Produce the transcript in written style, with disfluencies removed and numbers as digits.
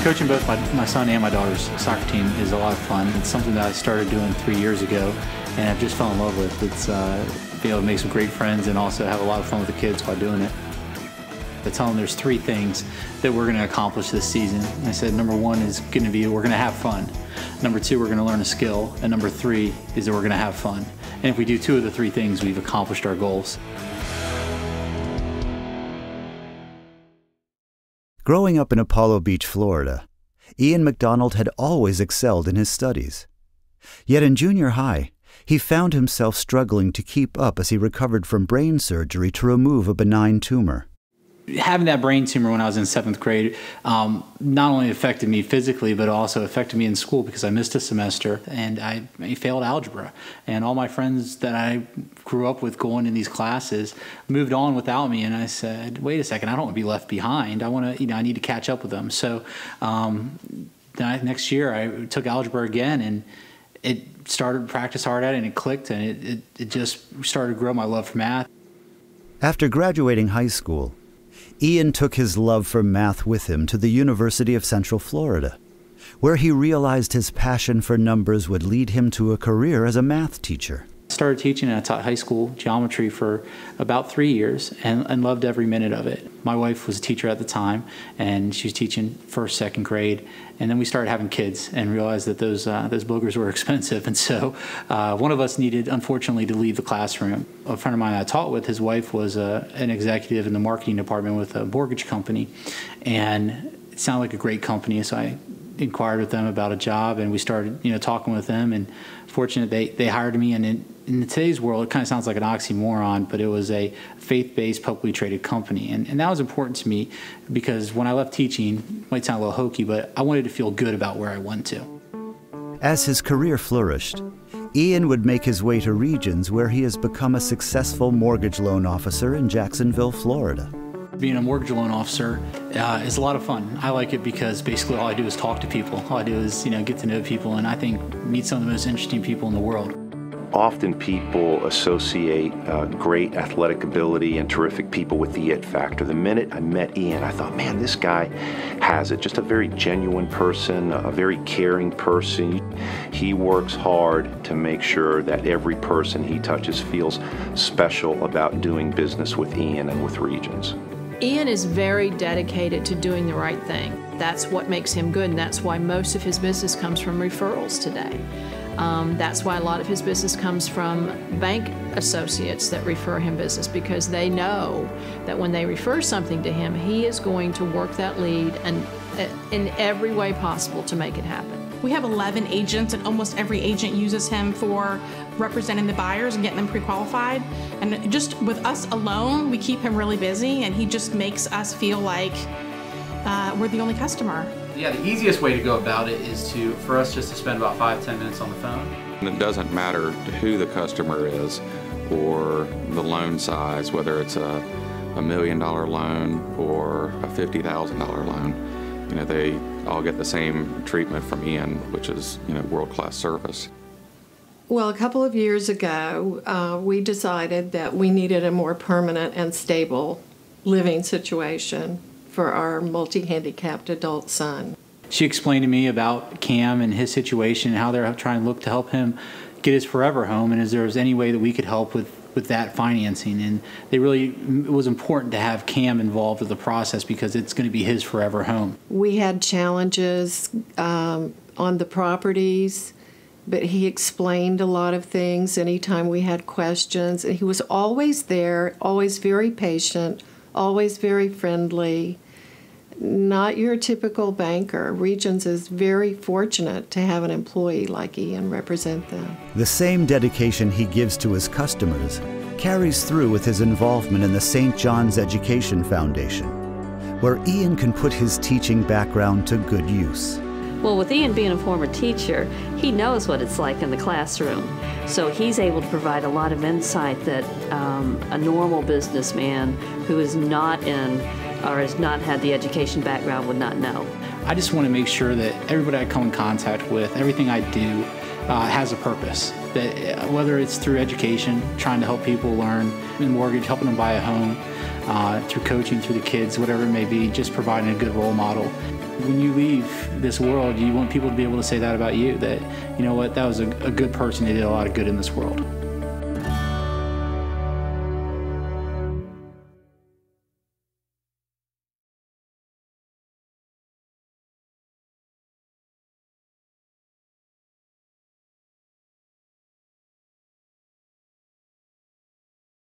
Coaching both my son and my daughter's soccer team is a lot of fun. It's something that I started doing 3 years ago, and I've just fell in love with. It's being able to make some great friends and also have a lot of fun with the kids while doing it. I tell them there's 3 things that we're going to accomplish this season. And I said number 1 is going to be we're going to have fun. Number 2, we're going to learn a skill. And number 3 is that we're going to have fun. And if we do 2 of the 3 things, we've accomplished our goals. Growing up in Apollo Beach, Florida, Ian MacDonald had always excelled in his studies. Yet in junior high, he found himself struggling to keep up as he recovered from brain surgery to remove a benign tumor. Having that brain tumor when I was in 7th grade not only affected me physically, but also affected me in school because I missed a semester and I failed algebra. And all my friends that I grew up with going in these classes moved on without me. And I said, wait a second, I don't want to be left behind. I need to catch up with them. So next year I took algebra again, and it started to practice hard at it, and it clicked, and it just started to grow my love for math. After graduating high school, Ian took his love for math with him to the University of Central Florida, where he realized his passion for numbers would lead him to a career as a math teacher. I started teaching, and I taught high school geometry for about 3 years and loved every minute of it. My wife was a teacher at the time, and she was teaching 1st, 2nd grade, and then we started having kids and realized that those boogers were expensive, and so one of us needed, unfortunately, to leave the classroom. A friend of mine I taught with, his wife was an executive in the marketing department with a mortgage company, and it sounded like a great company, so I inquired with them about a job, and we started talking with them, and fortunately they hired me. And in today's world, it kind of sounds like an oxymoron, but it was a faith-based, publicly traded company. And that was important to me because when I left teaching, it might sound a little hokey, but I wanted to feel good about where I went to. As his career flourished, Ian would make his way to Regions, where he has become a successful mortgage loan officer in Jacksonville, Florida. Being a mortgage loan officer is a lot of fun. I like it because basically all I do is talk to people. All I do is get to know people, and I think meet some of the most interesting people in the world. Often people associate great athletic ability and terrific people with the it factor. The minute I met Ian, I thought, man, this guy has it. Just a very genuine person, a very caring person. He works hard to make sure that every person he touches feels special about doing business with Ian and with Regions. Ian is very dedicated to doing the right thing. That's what makes him good, and that's why most of his business comes from referrals today. That's why a lot of his business comes from bank associates that refer him business, because they know that when they refer something to him, he is going to work that lead and in every way possible to make it happen. We have 11 agents, and almost every agent uses him for representing the buyers and getting them pre-qualified. And just with us alone, we keep him really busy, and he just makes us feel like we're the only customer. Yeah, the easiest way to go about it is for us just to spend about 5-10 minutes on the phone. And it doesn't matter who the customer is or the loan size, whether it's a $1 million loan or a $50,000 loan. They all get the same treatment from Ian, which is world-class service. Well, a couple of years ago, we decided that we needed a more permanent and stable living situation for our multi-handicapped adult son. She explained to me about Cam and his situation and how they're trying to look to help him get his forever home, and if there was any way that we could help with that financing. And it was important to have Cam involved with the process because it's going to be his forever home. We had challenges on the properties, but he explained a lot of things anytime we had questions. And he was always there, always very patient, always very friendly. Not your typical banker. Regions is very fortunate to have an employee like Ian represent them. The same dedication he gives to his customers carries through with his involvement in the St. John's Education Foundation, where Ian can put his teaching background to good use. Well, with Ian being a former teacher, he knows what it's like in the classroom. So he's able to provide a lot of insight that a normal businessman who is not in or has not had the education background would not know. I just want to make sure that everybody I come in contact with, everything I do, has a purpose. That whether it's through education, trying to help people learn in mortgage, helping them buy a home, through coaching, through the kids, whatever it may be, just providing a good role model. When you leave this world, you want people to be able to say that about you, that, you know what, that was a good person, they did a lot of good in this world.